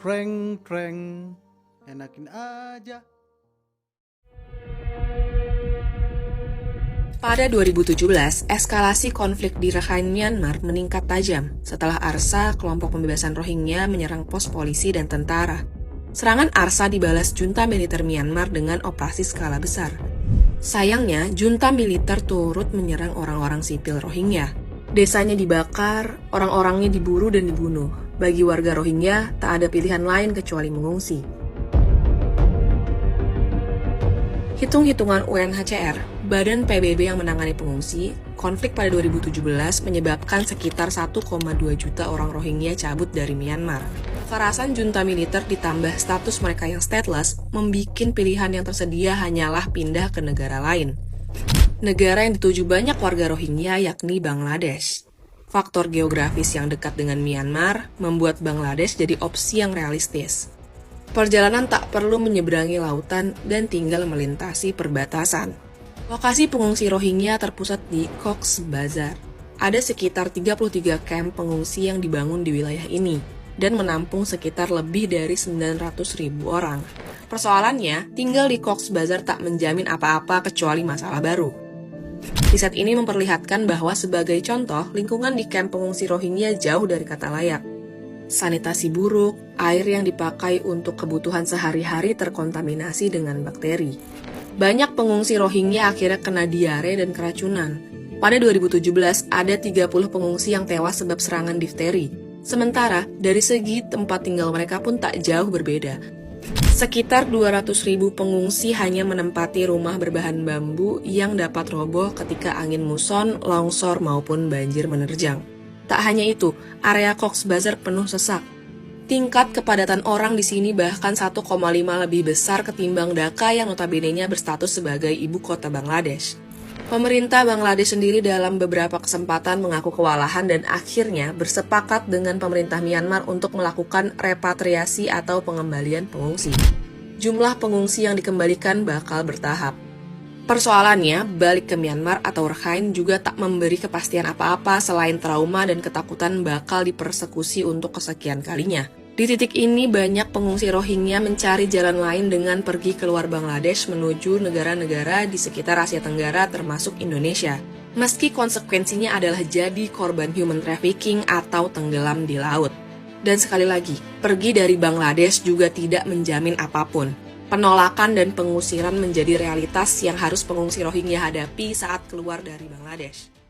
Treng, treng, enakin aja. Pada 2017, eskalasi konflik di Rakhine Myanmar meningkat tajam setelah ARSA, kelompok pembebasan Rohingya, menyerang pos polisi dan tentara. Serangan ARSA dibalas junta militer Myanmar dengan operasi skala besar. Sayangnya, junta militer turut menyerang orang-orang sipil Rohingya. Desanya dibakar, orang-orangnya diburu dan dibunuh. Bagi warga Rohingya, tak ada pilihan lain kecuali mengungsi. Hitung-hitungan UNHCR, Badan PBB yang menangani pengungsi, konflik pada 2017 menyebabkan sekitar 1,2 juta orang Rohingya cabut dari Myanmar. Kekerasan junta militer ditambah status mereka yang stateless membikin pilihan yang tersedia hanyalah pindah ke negara lain. Negara yang dituju banyak warga Rohingya yakni Bangladesh. Faktor geografis yang dekat dengan Myanmar membuat Bangladesh jadi opsi yang realistis. Perjalanan tak perlu menyeberangi lautan dan tinggal melintasi perbatasan. Lokasi pengungsi Rohingya terpusat di Cox's Bazar. Ada sekitar 33 kamp pengungsi yang dibangun di wilayah ini dan menampung sekitar lebih dari 900.000 orang. Persoalannya, tinggal di Cox's Bazar tak menjamin apa-apa kecuali masalah baru. Riset ini memperlihatkan bahwa sebagai contoh, lingkungan di kamp pengungsi Rohingya jauh dari kata layak. Sanitasi buruk, air yang dipakai untuk kebutuhan sehari-hari terkontaminasi dengan bakteri. Banyak pengungsi Rohingya akhirnya kena diare dan keracunan. Pada 2017, ada 30 pengungsi yang tewas sebab serangan difteri. Sementara, dari segi tempat tinggal mereka pun tak jauh berbeda. Sekitar 200.000 pengungsi hanya menempati rumah berbahan bambu yang dapat roboh ketika angin muson, longsor, maupun banjir menerjang. Tak hanya itu, area Cox's Bazar penuh sesak. Tingkat kepadatan orang di sini bahkan 1,5 lebih besar ketimbang Dhaka yang notabene-nya berstatus sebagai ibu kota Bangladesh. Pemerintah Bangladesh sendiri dalam beberapa kesempatan mengaku kewalahan dan akhirnya bersepakat dengan pemerintah Myanmar untuk melakukan repatriasi atau pengembalian pengungsi. Jumlah pengungsi yang dikembalikan bakal bertahap. Persoalannya, balik ke Myanmar atau Rakhine juga tak memberi kepastian apa-apa selain trauma dan ketakutan bakal dipersekusi untuk kesekian kalinya. Di titik ini, banyak pengungsi Rohingya mencari jalan lain dengan pergi keluar Bangladesh menuju negara-negara di sekitar Asia Tenggara termasuk Indonesia. Meski konsekuensinya adalah jadi korban human trafficking atau tenggelam di laut. Dan sekali lagi, pergi dari Bangladesh juga tidak menjamin apapun. Penolakan dan pengusiran menjadi realitas yang harus pengungsi Rohingya hadapi saat keluar dari Bangladesh.